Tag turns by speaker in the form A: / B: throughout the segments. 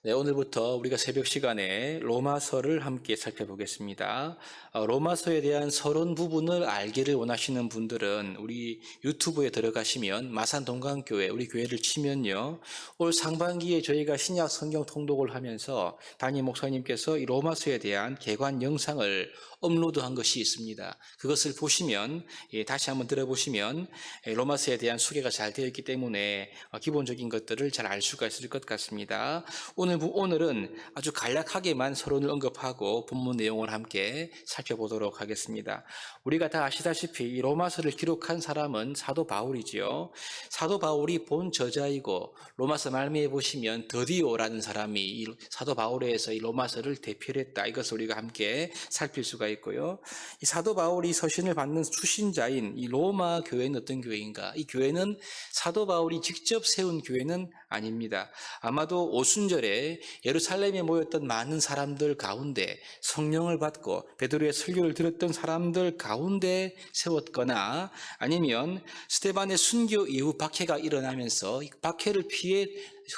A: 네, 오늘부터 우리가 새벽 시간에 로마서를 함께 살펴보겠습니다. 로마서에 대한 서론 부분을 알기를 원하시는 분들은 우리 유튜브에 들어가시면 마산동강교회, 우리 교회를 치면요. 올 상반기에 저희가 신약 성경 통독을 하면서 담임 목사님께서 이 로마서에 대한 개관 영상을 업로드한 것이 있습니다. 그것을 보시면, 다시 한번 들어보시면 로마서에 대한 소개가 잘 되어 있기 때문에 기본적인 것들을 잘 알 수가 있을 것 같습니다. 오늘은 아주 간략하게만 서론을 언급하고 본문 내용을 함께 살펴보도록 하겠습니다. 우리가 다 아시다시피 이 로마서를 기록한 사람은 사도 바울이지요. 사도 바울이 본 저자이고 로마서 말미에 보시면 더디오라는 사람이 이 사도 바울에서 이 로마서를 대필했다. 이것을 우리가 함께 살필 수가 있고요. 이 사도 바울이 서신을 받는 수신자인 이 로마 교회는 어떤 교회인가? 이 교회는 사도 바울이 직접 세운 교회는 아닙니다. 아마도 오순절에 예루살렘에 모였던 많은 사람들 가운데 성령을 받고 베드로의 설교를 들었던 사람들 가운데 세웠거나 아니면 스데반의 순교 이후 박해가 일어나면서 박해를 피해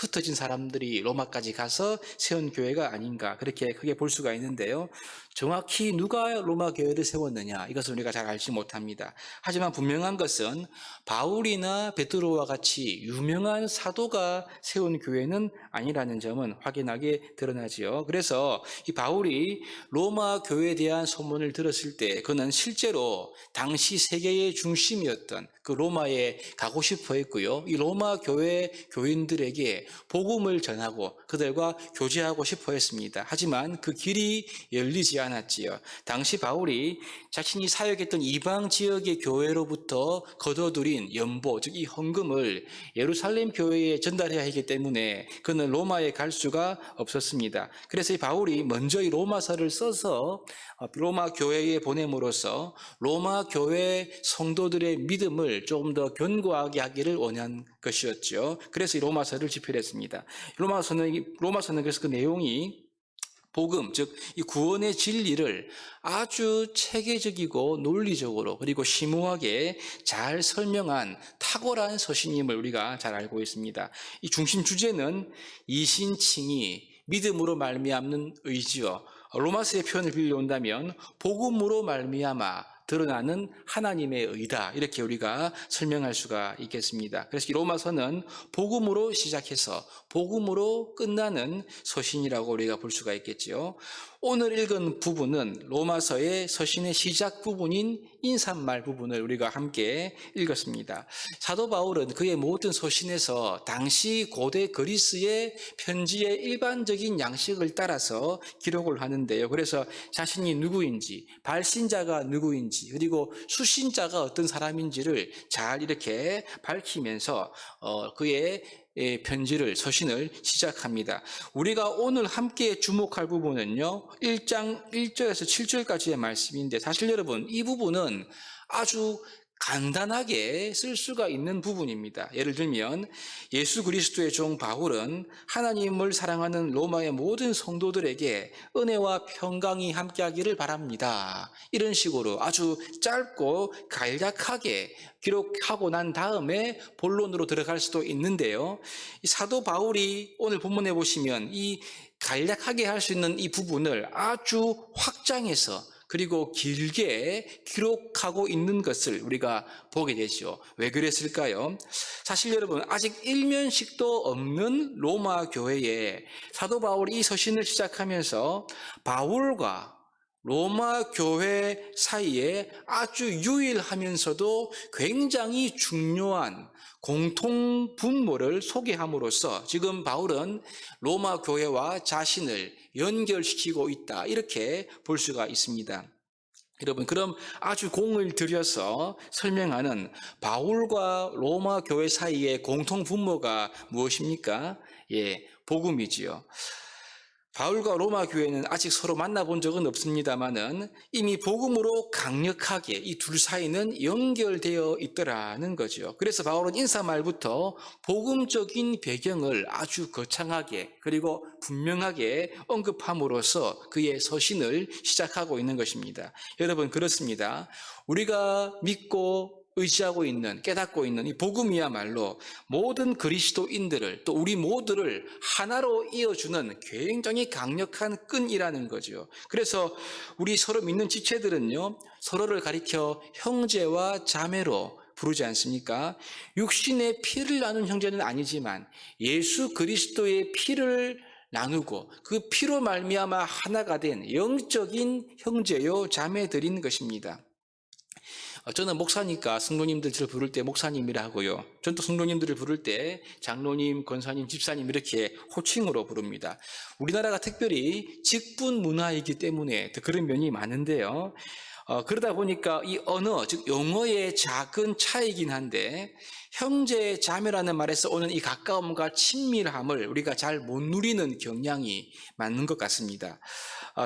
A: 흩어진 사람들이 로마까지 가서 세운 교회가 아닌가 그렇게 크게 볼 수가 있는데요. 정확히 누가 로마 교회를 세웠느냐 이것을 우리가 잘 알지 못합니다. 하지만 분명한 것은 바울이나 베드로와 같이 유명한 사도가 세운 교회는 아니라는 점은 확연하게 드러나지요. 그래서 이 바울이 로마 교회에 대한 소문을 들었을 때 그는 실제로 당시 세계의 중심이었던 그 로마에 가고 싶어 했고요. 이 로마 교회 교인들에게 복음을 전하고 그들과 교제하고 싶어 했습니다. 하지만 그 길이 열리지 않았지요. 당시 바울이 자신이 사역했던 이방 지역의 교회로부터 거둬들인 연보, 즉 이 헌금을 예루살렘 교회에 전달해야 하기 때문에 그는 로마에 갈 수가 없었습니다. 그래서 이 바울이 먼저 이 로마서를 써서 로마 교회에 보냄으로써 로마 교회 성도들의 믿음을 조금 더 견고하게 하기를 원한 것이었죠. 그래서 이 로마서를 집필했습니다. 로마서는 그래서 그 내용이 복음, 즉 이 구원의 진리를 아주 체계적이고 논리적으로 그리고 심오하게 잘 설명한 탁월한 서신임을 우리가 잘 알고 있습니다. 이 중심 주제는 이신칭의, 믿음으로 말미암는 의지요. 로마서의 표현을 빌려온다면 복음으로 말미암아 드러나는 하나님의 의다 이렇게 우리가 설명할 수가 있겠습니다. 그래서 이 로마서는 복음으로 시작해서 복음으로 끝나는 서신이라고 우리가 볼 수가 있겠지요. 오늘 읽은 부분은 로마서의 서신의 시작 부분인 인사말 부분을 우리가 함께 읽었습니다. 사도 바울은 그의 모든 서신에서 당시 고대 그리스의 편지의 일반적인 양식을 따라서 기록을 하는데요. 그래서 자신이 누구인지, 발신자가 누구인지, 그리고 수신자가 어떤 사람인지를 잘 이렇게 밝히면서 그의 편지를, 서신을 시작합니다. 우리가 오늘 함께 주목할 부분은요, 1장 1절에서 7절까지의 말씀인데, 사실 여러분, 이 부분은 아주 간단하게 쓸 수가 있는 부분입니다. 예를 들면 예수 그리스도의 종 바울은 하나님을 사랑하는 로마의 모든 성도들에게 은혜와 평강이 함께하기를 바랍니다. 이런 식으로 아주 짧고 간략하게 기록하고 난 다음에 본론으로 들어갈 수도 있는데요. 이 사도 바울이 오늘 본문에 보시면 이 간략하게 할 수 있는 이 부분을 아주 확장해서 그리고 길게 기록하고 있는 것을 우리가 보게 되죠. 왜 그랬을까요? 사실 여러분 아직 일면식도 없는 로마 교회에 사도 바울이 이 서신을 시작하면서 바울과 로마 교회 사이에 아주 유일하면서도 굉장히 중요한 공통 분모를 소개함으로써 지금 바울은 로마 교회와 자신을 연결시키고 있다 이렇게 볼 수가 있습니다. 여러분 그럼 아주 공을 들여서 설명하는 바울과 로마 교회 사이의 공통 분모가 무엇입니까? 복음이지요. 바울과 로마 교회는 아직 서로 만나본 적은 없습니다만은 이미 복음으로 강력하게 이 둘 사이는 연결되어 있더라는 거죠. 그래서 바울은 인사말부터 복음적인 배경을 아주 거창하게 그리고 분명하게 언급함으로써 그의 서신을 시작하고 있는 것입니다. 여러분 그렇습니다. 우리가 믿고 의지하고 있는, 깨닫고 있는 이 복음이야말로 모든 그리스도인들을 또 우리 모두를 하나로 이어주는 굉장히 강력한 끈이라는 거죠. 그래서 우리 서로 믿는 지체들은요, 서로를 가리켜 형제와 자매로 부르지 않습니까? 육신의 피를 나눈 형제는 아니지만 예수 그리스도의 피를 나누고 그 피로 말미암아 하나가 된 영적인 형제요 자매들인 것입니다. 저는 목사니까 성도님들 저를 부를 때 목사님이라 하고요. 전 또 성도님들을 부를 때 장로님, 권사님, 집사님 이렇게 호칭으로 부릅니다. 우리나라가 특별히 직분 문화이기 때문에 그런 면이 많은데요. 그러다 보니까 이 언어, 즉 용어의 작은 차이긴 한데 형제, 자매라는 말에서 오는 이 가까움과 친밀함을 우리가 잘 못 누리는 경향이 맞는 것 같습니다.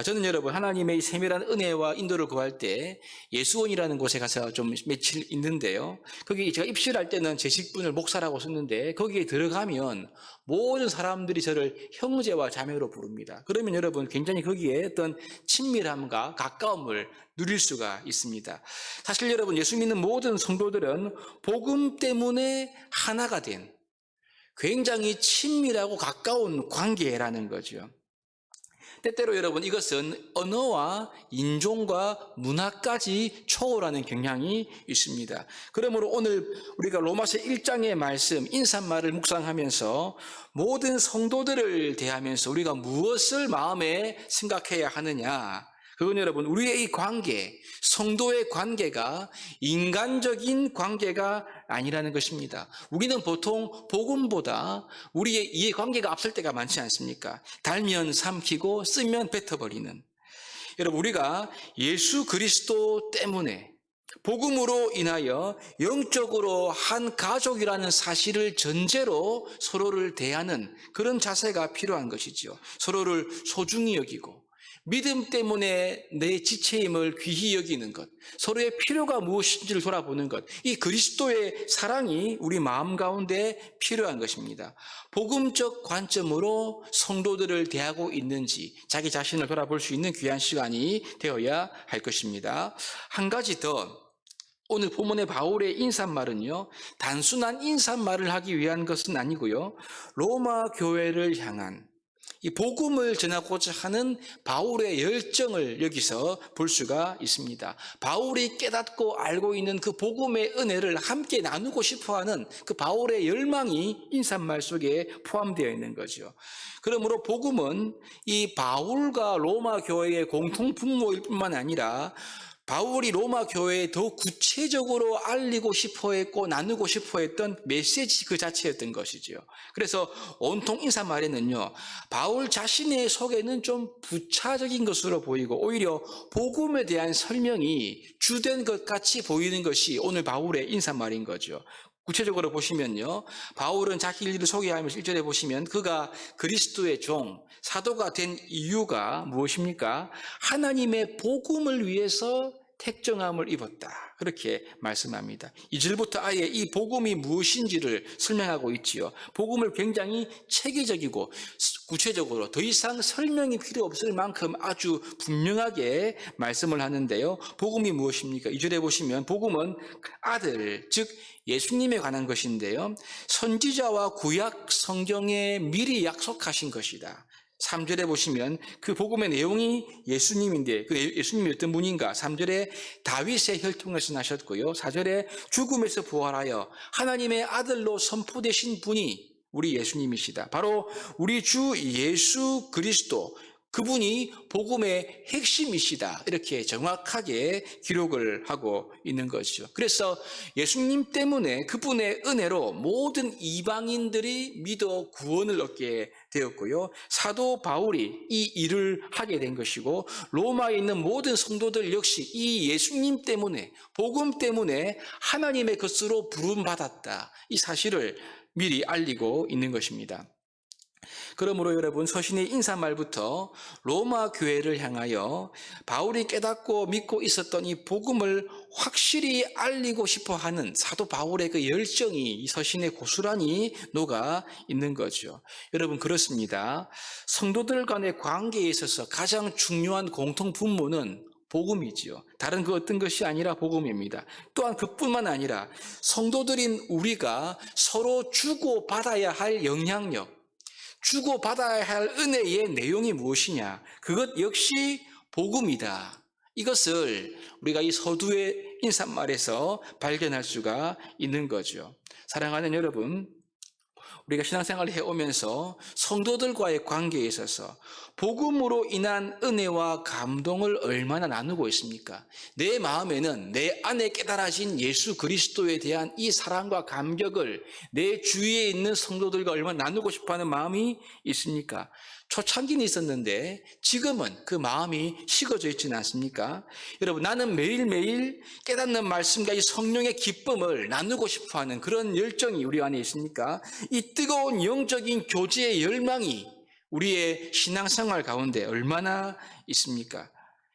A: 저는 여러분 하나님의 세밀한 은혜와 인도를 구할 때 예수원이라는 곳에 가서 좀 며칠 있는데요. 거기 제가 입실할 때는 제 직분을 목사라고 썼는데 거기에 들어가면 모든 사람들이 저를 형제와 자매로 부릅니다. 그러면 여러분 굉장히 거기에 어떤 친밀함과 가까움을 누릴 수가 있습니다. 사실 여러분 예수 믿는 모든 성도들은 복음 때문에 하나가 된 굉장히 친밀하고 가까운 관계라는 거죠. 때때로 여러분 이것은 언어와 인종과 문화까지 초월하는 경향이 있습니다. 그러므로 오늘 우리가 로마서 1장의 말씀 인사말을 묵상하면서 모든 성도들을 대하면서 우리가 무엇을 마음에 생각해야 하느냐, 그건 여러분 우리의 이 관계, 성도의 관계가 인간적인 관계가 아니라는 것입니다. 우리는 보통 복음보다 우리의 이해관계가 앞설 때가 많지 않습니까? 달면 삼키고 쓰면 뱉어버리는. 여러분 우리가 예수 그리스도 때문에 복음으로 인하여 영적으로 한 가족이라는 사실을 전제로 서로를 대하는 그런 자세가 필요한 것이죠. 서로를 소중히 여기고 믿음 때문에 내 지체임을 귀히 여기는 것, 서로의 필요가 무엇인지를 돌아보는 것, 이 그리스도의 사랑이 우리 마음 가운데 필요한 것입니다. 복음적 관점으로 성도들을 대하고 있는지 자기 자신을 돌아볼 수 있는 귀한 시간이 되어야 할 것입니다. 한 가지 더, 오늘 본문의 바울의 인사말은요, 단순한 인사말을 하기 위한 것은 아니고요, 로마 교회를 향한 이 복음을 전하고자 하는 바울의 열정을 여기서 볼 수가 있습니다. 바울이 깨닫고 알고 있는 그 복음의 은혜를 함께 나누고 싶어하는 그 바울의 열망이 인사말 속에 포함되어 있는 거죠. 그러므로 복음은 이 바울과 로마 교회의 공통 분모일 뿐만 아니라 바울이 로마 교회에 더 구체적으로 알리고 싶어 했고 나누고 싶어 했던 메시지 그 자체였던 것이죠. 그래서 온통 인사말에는요, 바울 자신의 속에는 좀 부차적인 것으로 보이고 오히려 복음에 대한 설명이 주된 것 같이 보이는 것이 오늘 바울의 인사말인 거죠. 구체적으로 보시면요, 바울은 자기 일을 소개하면서 1절에 보시면 그가 그리스도의 종, 사도가 된 이유가 무엇입니까? 하나님의 복음을 위해서 택정함을 입었다. 그렇게 말씀합니다. 2절부터 아예 이 복음이 무엇인지를 설명하고 있지요. 복음을 굉장히 체계적이고 구체적으로 더 이상 설명이 필요 없을 만큼 아주 분명하게 말씀을 하는데요. 복음이 무엇입니까? 2절에 보시면 복음은 아들, 즉 예수님에 관한 것인데요. 선지자와 구약 성경에 미리 약속하신 것이다. 3절에 보시면 그 복음의 내용이 예수님인데 그 예수님이 어떤 분인가? 3절에 다윗의 혈통에서 나셨고요. 4절에 죽음에서 부활하여 하나님의 아들로 선포되신 분이 우리 예수님이시다. 바로 우리 주 예수 그리스도, 그분이 복음의 핵심이시다. 이렇게 정확하게 기록을 하고 있는 것이죠. 그래서 예수님 때문에 그분의 은혜로 모든 이방인들이 믿어 구원을 얻게 되었고요. 사도 바울이 이 일을 하게 된 것이고 로마에 있는 모든 성도들 역시 이 예수님 때문에 복음 때문에 하나님의 것으로 부름받았다. 이 사실을 미리 알리고 있는 것입니다. 그러므로 여러분 서신의 인사말부터 로마 교회를 향하여 바울이 깨닫고 믿고 있었던 이 복음을 확실히 알리고 싶어하는 사도 바울의 그 열정이 이 서신에 고스란히 녹아 있는 거죠. 여러분 그렇습니다. 성도들 간의 관계에 있어서 가장 중요한 공통 분모는 복음이지요. 다른 그 어떤 것이 아니라 복음입니다. 또한 그뿐만 아니라 성도들인 우리가 서로 주고받아야 할 영향력, 주고받아야 할 은혜의 내용이 무엇이냐? 그것 역시 복음이다. 이것을 우리가 이 서두의 인사말에서 발견할 수가 있는 거죠. 사랑하는 여러분, 우리가 신앙생활을 해오면서 성도들과의 관계에 있어서 복음으로 인한 은혜와 감동을 얼마나 나누고 있습니까? 내 마음에는 내 안에 깨달아진 예수 그리스도에 대한 이 사랑과 감격을 내 주위에 있는 성도들과 얼마나 나누고 싶어하는 마음이 있습니까? 초창기는 있었는데 지금은 그 마음이 식어져 있지는 않습니까? 여러분, 나는 매일매일 깨닫는 말씀과 이 성령의 기쁨을 나누고 싶어하는 그런 열정이 우리 안에 있습니까? 이 뜨거운 영적인 교제의 열망이 우리의 신앙생활 가운데 얼마나 있습니까?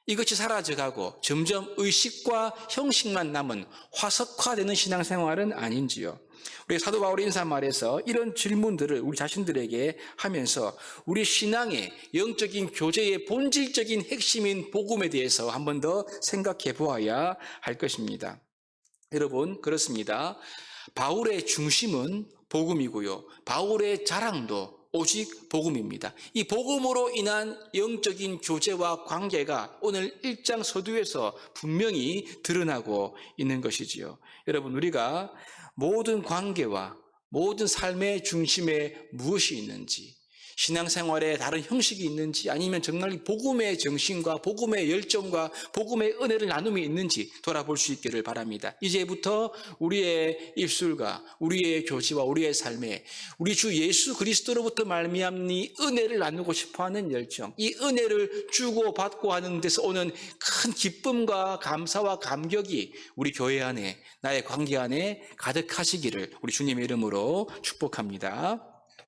A: 이것이 사라져가고 점점 의식과 형식만 남은 화석화되는 신앙생활은 아닌지요? 우리 사도 바울의 인사말에서 이런 질문들을 우리 자신들에게 하면서 우리 신앙의 영적인 교제의 본질적인 핵심인 복음에 대해서 한 번 더 생각해 보아야 할 것입니다. 여러분, 그렇습니다. 바울의 중심은 복음이고요. 바울의 자랑도 오직 복음입니다. 이 복음으로 인한 영적인 교제와 관계가 오늘 1장 서두에서 분명히 드러나고 있는 것이지요. 여러분, 우리가 모든 관계와 모든 삶의 중심에 무엇이 있는지, 신앙생활에 다른 형식이 있는지, 아니면 정말 복음의 정신과 복음의 열정과 복음의 은혜를 나눔이 있는지 돌아볼 수 있기를 바랍니다. 이제부터 우리의 입술과 우리의 교제와 우리의 삶에 우리 주 예수 그리스도로부터 말미암은 이 은혜를 나누고 싶어하는 열정, 이 은혜를 주고받고 하는 데서 오는 큰 기쁨과 감사와 감격이 우리 교회 안에, 나의 관계 안에 가득하시기를 우리 주님의 이름으로 축복합니다.